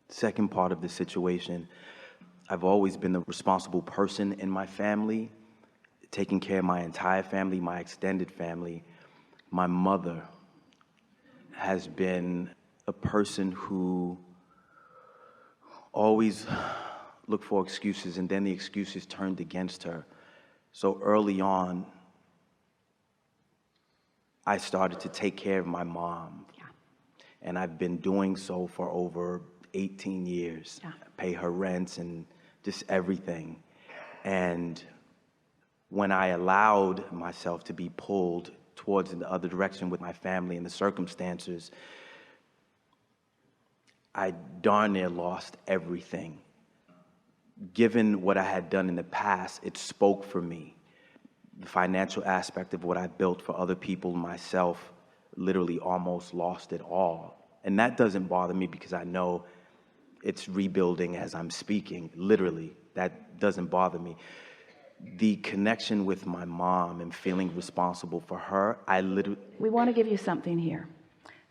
Second part of the situation, I've always been the responsible person in my family, taking care of my entire family, my extended family. My mother has been a person who always looked for excuses, and then the excuses turned against her. So early on, I started to take care of my mom. Yeah. And I've been doing so for over 18 years. Yeah. Pay her rents and just everything. And when I allowed myself to be pulled towards the other direction with my family and the circumstances, I darn near lost everything. Given what I had done in the past, it spoke for me. The financial aspect of what I built for other people, myself, literally almost lost it all. And that doesn't bother me because I know it's rebuilding as I'm speaking, literally. That doesn't bother me. The connection with my mom and feeling responsible for her, We want to give you something here.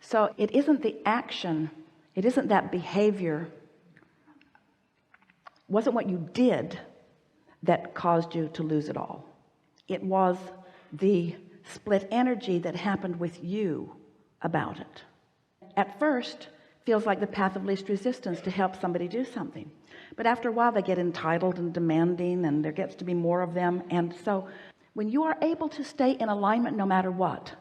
So it isn't the action, it isn't that behavior, wasn't what you did that caused you to lose it all. It was the split energy that happened with you about it. At first, feels like the path of least resistance to help somebody do something. But after a while, they get entitled and demanding, and there gets to be more of them. And so when you are able to stay in alignment no matter what,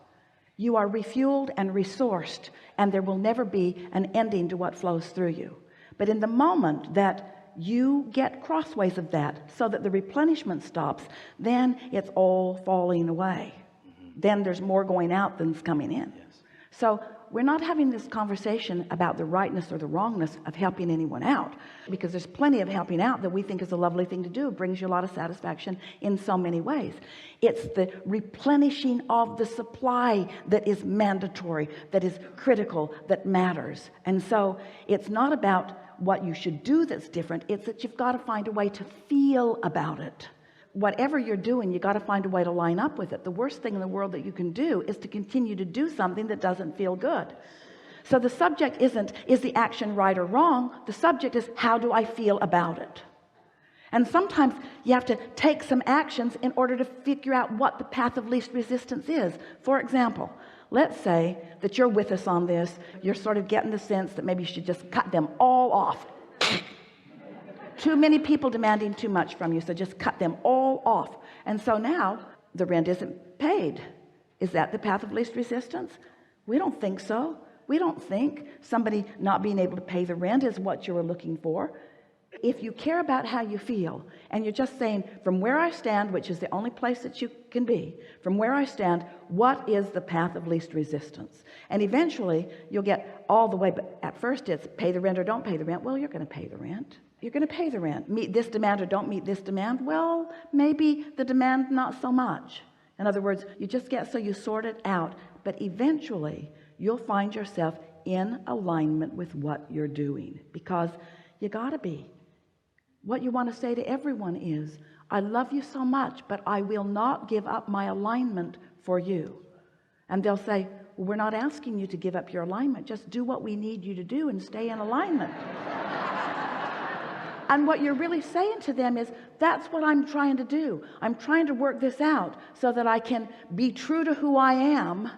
you are refueled and resourced, and there will never be an ending to what flows through you. But in the moment that you get crossways of that so that the replenishment stops, then it's all falling away. Then there's more going out than's coming in. So we're not having this conversation about the rightness or the wrongness of helping anyone out, because there's plenty of helping out that we think is a lovely thing to do. It brings you a lot of satisfaction in so many ways. It's the replenishing of the supply that is mandatory, that is critical, that matters. And so it's not about what you should do that's different. It's that you've got to find a way to feel about it. Whatever you're doing, you got to find a way to line up with it. The worst thing in the world that you can do is to continue to do something that doesn't feel good. So the subject isn't, is the action right or wrong? The subject is, how do I feel about it? And sometimes you have to take some actions in order to figure out what the path of least resistance is. For example, let's say that you're with us on this. You're sort of getting the sense that maybe you should just cut them all off. Too many people demanding too much from you, so just cut them all off. And so now the rent isn't paid. Is that the path of least resistance? We don't think so. We don't think somebody not being able to pay the rent is what you were looking for. If you care about how you feel, and you're just saying, from where I stand, which is the only place that you can be, from where I stand, what is the path of least resistance? And eventually you'll get all the way, but at first it's pay the rent or don't pay the rent. Well, you're going to pay the rent. You're going to pay the rent. Meet this demand or don't meet this demand. Well, maybe the demand not so much. In other words, you just get so you sort it out, but eventually you'll find yourself in alignment with what you're doing, because you got to be. What you want to say to everyone is, I love you so much, but I will not give up my alignment for you. And they'll say, well, we're not asking you to give up your alignment. Just do what we need you to do and stay in alignment. And what you're really saying to them is, that's what I'm trying to do. I'm trying to work this out so that I can be true to who I am.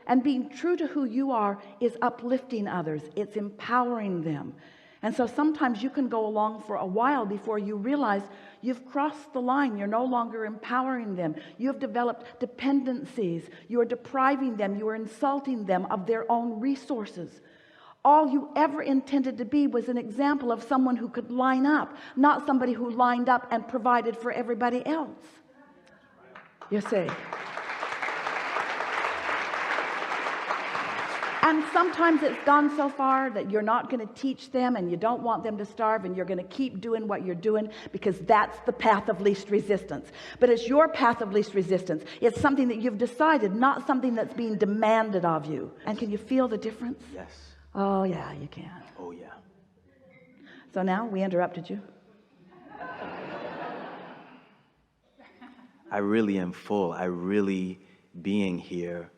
And being true to who you are is uplifting others. It's empowering them. And so sometimes you can go along for a while before you realize you've crossed the line. You're no longer empowering them. You have developed dependencies. You are depriving them. You are insulting them of their own resources. All you ever intended to be was an example of someone who could line up, not somebody who lined up and provided for everybody else. You see. And sometimes it's gone so far that you're not going to teach them, and you don't want them to starve, and you're going to keep doing what you're doing because that's the path of least resistance. But it's your path of least resistance. It's something that you've decided, not something that's being demanded of you. And can you feel the difference? Yes. Oh yeah, you can. Oh yeah. So now we interrupted you. I really am full. I really being here,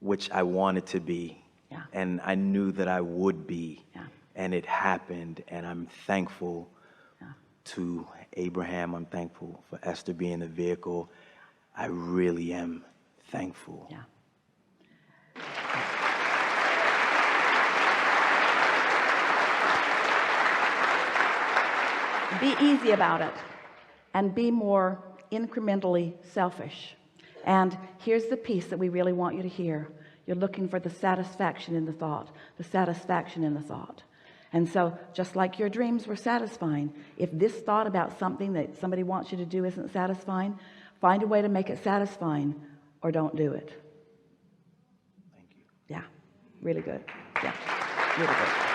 which I wanted to be. Yeah. And I knew that I would be. Yeah. And it happened, and I'm thankful to Abraham. I'm thankful for Esther being the vehicle. I really am thankful. Yeah. Be easy about it and be more incrementally selfish. And here's the piece that we really want you to hear. You're looking for the satisfaction in the thought, the satisfaction in the thought. And so just like your dreams were satisfying, if this thought about something that somebody wants you to do isn't satisfying, find a way to make it satisfying, or don't do it. Thank you. Yeah, really good. Yeah, really good.